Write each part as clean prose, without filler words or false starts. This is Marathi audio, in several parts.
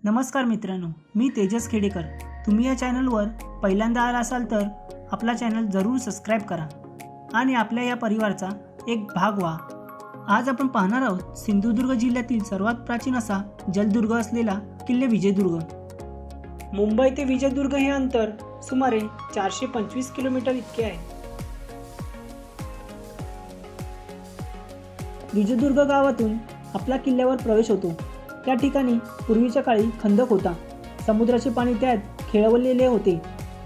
नमस्कार मित्रांनो, मी तेजस खेडेकर। तुम्ही या चॅनलवर पहिल्यांदा आला असाल तर आपला चॅनल जरूर सबस्क्राइब करा आणि आपल्या या परिवाराचा एक भाग व्हा। आज आपण पाहणार आहोत सिंधुदुर्ग जिल्ह्यातील सर्वात प्राचीन असा जलदुर्ग असलेला किल्ले विजयदुर्ग। मुंबई ते विजयदुर्ग हे अंतर सुमारे 425 किलोमीटर इतके आहे। विजयदुर्ग गावातून आपला किल्ल्यावर प्रवेश होतो। त्या ठिकाणी पूर्वीच्या काळी खंदक होता। समुद्राचे पाणी त्यात खेळवलेले होते।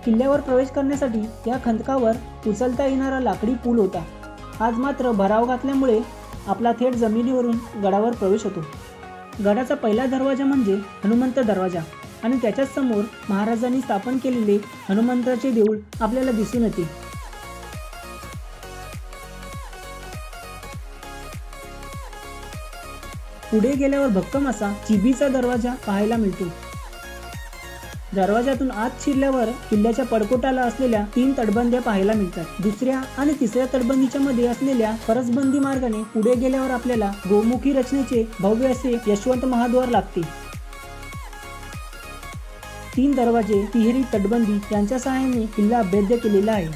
किल्ल्यावर प्रवेश करण्यासाठी या खंदकावर उचलता येणारा लाकडी पूल होता। आज मात्र भराव घातल्यामुळे आपला थेट जमिनीवरून गडावर प्रवेश होतो। गडाचा पहिला दरवाजा म्हणजे हनुमंत दरवाजा आणि त्याच्याच समोर महाराजांनी स्थापन केलेले हनुमंताचे देऊळ आपल्याला दिसून येते। पुढे गेल्यावर भक्कम असा चिबीचा दरवाजा पाहायला मिळतो। दरवाजातून आत शिरल्यावर किल्ल्याच्या पडकोटाला असलेल्या 3 तटबंद्या पाहायला मिळतात। दुसऱ्या आणि तिसऱ्या तटबंदीच्या मध्ये असलेल्या फरसबंदी मार्गाने पुढे गेल्यावर आपल्याला गोमुखी रचनेचे भव्य असे यशवंत महाद्वार लागते। 3 दरवाजे, तिहेरी तटबंदी यांच्या सहाय्याने किल्ला अभेद्य केलेला आहे।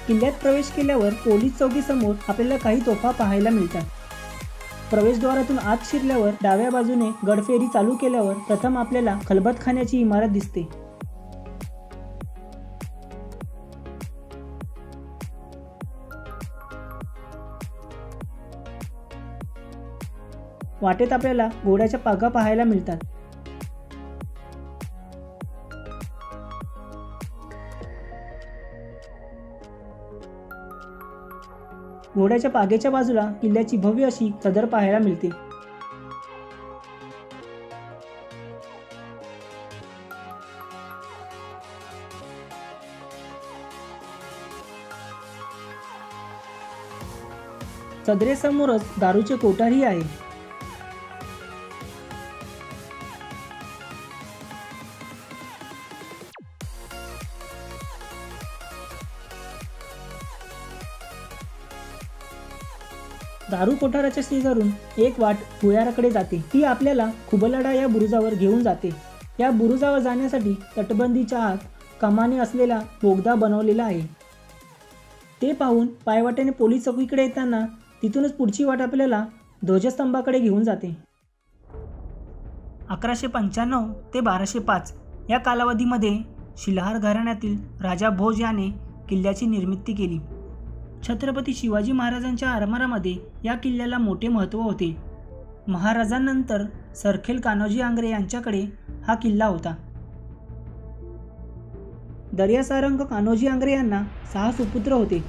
किल्ल्यात प्रवेश केल्यावर पोलीस चौकी समोर आपल्याला काही तोफा पाहायला मिळतात। प्रवेशद्वारातून आत शिरल्यावर डाव्या बाजूने गडफेरी चालू केल्यावर प्रथम आपल्याला खलबतखान्याची इमारत दिसते। वाटेत आपल्याला घोड्याच्या पागा पाहायला मिळतात। घोड्याच्या पाग्याच्या बाजूला किल्ल्याची भव्य अशी सदर पाहायला मिळते। सदरेसमोरच दारूचे कोठारही आहे। दारू कोठाराच्या शेजारून एक वाट भुयाराकडे जाते। ती आपल्याला खुबलडा या बुरुजावर घेऊन जाते। या बुरुजावर जाण्यासाठी तटबंदीच्या आत कमानी असलेला बोगदा बनवलेला आहे। ते पाहून पायवाटेने पोलीस चौकीकडे येताना तिथूनच पुढची वाट आपल्याला ध्वजस्तंभाकडे घेऊन जाते। 1195 ते 1205 या कालावधीमध्ये शिलाहार घराण्यातील राजा भोज याने किल्ल्याची निर्मिती केली। छत्रपती शिवाजी महाराजांच्या आरमारामध्ये या किल्ल्याला मोठे महत्त्व होते। महाराजांनंतर सरखेल कान्होजी आंग्रे यांच्याकडे हा किल्ला होता। दर्यासारंग कान्होजी आंग्रे यांना 6 सुपुत्र होते।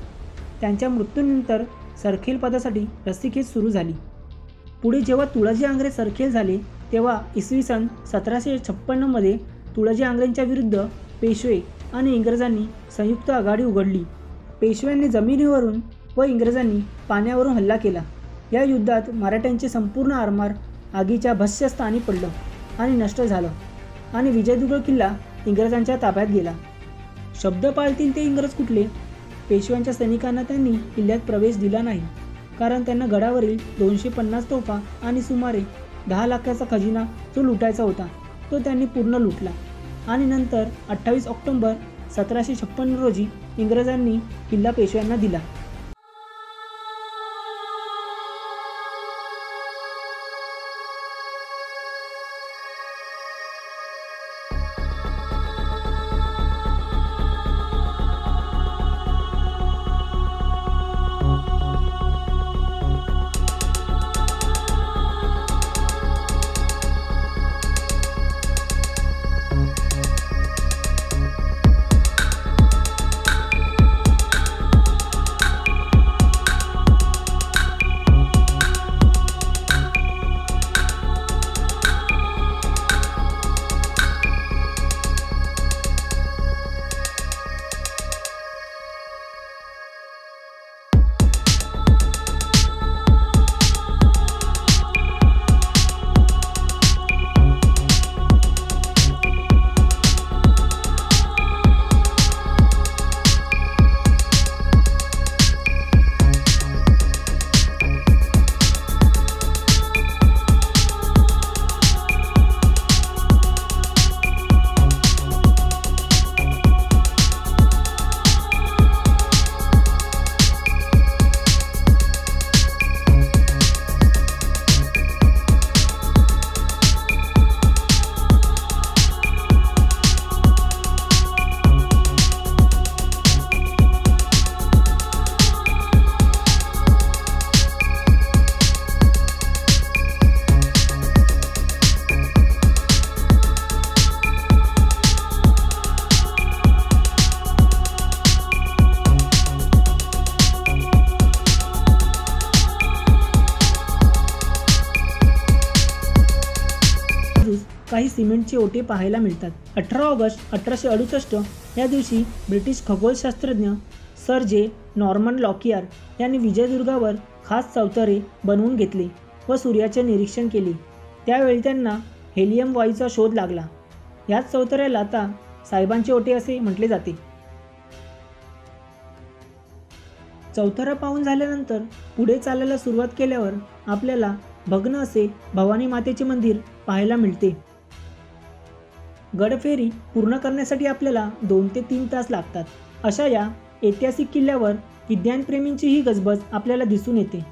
त्यांच्या मृत्यूनंतर सरखेल पदासाठी रस्सीखेच सुरू झाली। पुढे जेव्हा तुळाजी आंग्रे सरखेल झाले तेव्हा इसवी सन 1756 मध्ये तुळाजी आंग्रेंच्या विरुद्ध पेशवे आणि इंग्रजांनी संयुक्त आघाडी उघडली। पेशव्यांनी जमिनीवरून व इंग्रजांनी पाण्यावरून हल्ला केला। या युद्धात मराठ्यांचे संपूर्ण आरमार आगीच्या भस्य स्थानी पडलं आणि नष्ट झालं आणि विजयदुर्ग किल्ला इंग्रजांच्या ताब्यात गेला। शब्द पाळतील ते इंग्रज कुठले? पेशव्यांच्या सैनिकांना त्यांनी किल्ल्यात प्रवेश दिला नाही, कारण त्यांना गडावरील 250 तोफा आणि सुमारे 10 लाखाचा खजिना जो लुटायचा होता तो त्यांनी पूर्ण लुटला आणि नंतर 28 ऑक्टोबर 1756 रोजी इंग्रजांनी किल्ला पेशव्यांना दिला। काही सिमेंटचे ओटे पाहायला मिळतात. 18 ऑगस्ट 1868 या दिवशी ब्रिटिश खगोलशास्त्रज्ञ सर जे नॉर्मन लॉकियर यांनी विजयदुर्गावर खास चौतरे बनवून घेतले व सूर्याचे निरीक्षण केले. त्यावेळी त्यांना हेलियम वायूचा शोध लागला. याच चौतऱ्याला आता साहेबांचे ओटे असे म्हटले जाते. चौथरा पाहून झाल्यानंतर पुढे चालायला सुरुवात केल्यावर आपल्याला भग्न असे भवानी मातेचे मंदिर पाहायला मिळते. गडफेरी पूर्ण करण्यासाठी आपल्याला 2 ते 3 तास लागतात. अशा या ऐतिहासिक किल्ल्यावर विज्ञानप्रेमींचीही गजबज आपल्याला दिसून येते.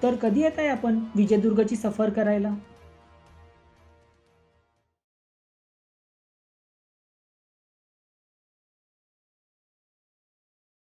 तर कधी येत आहे आपण विजयदुर्गची सफर करायला?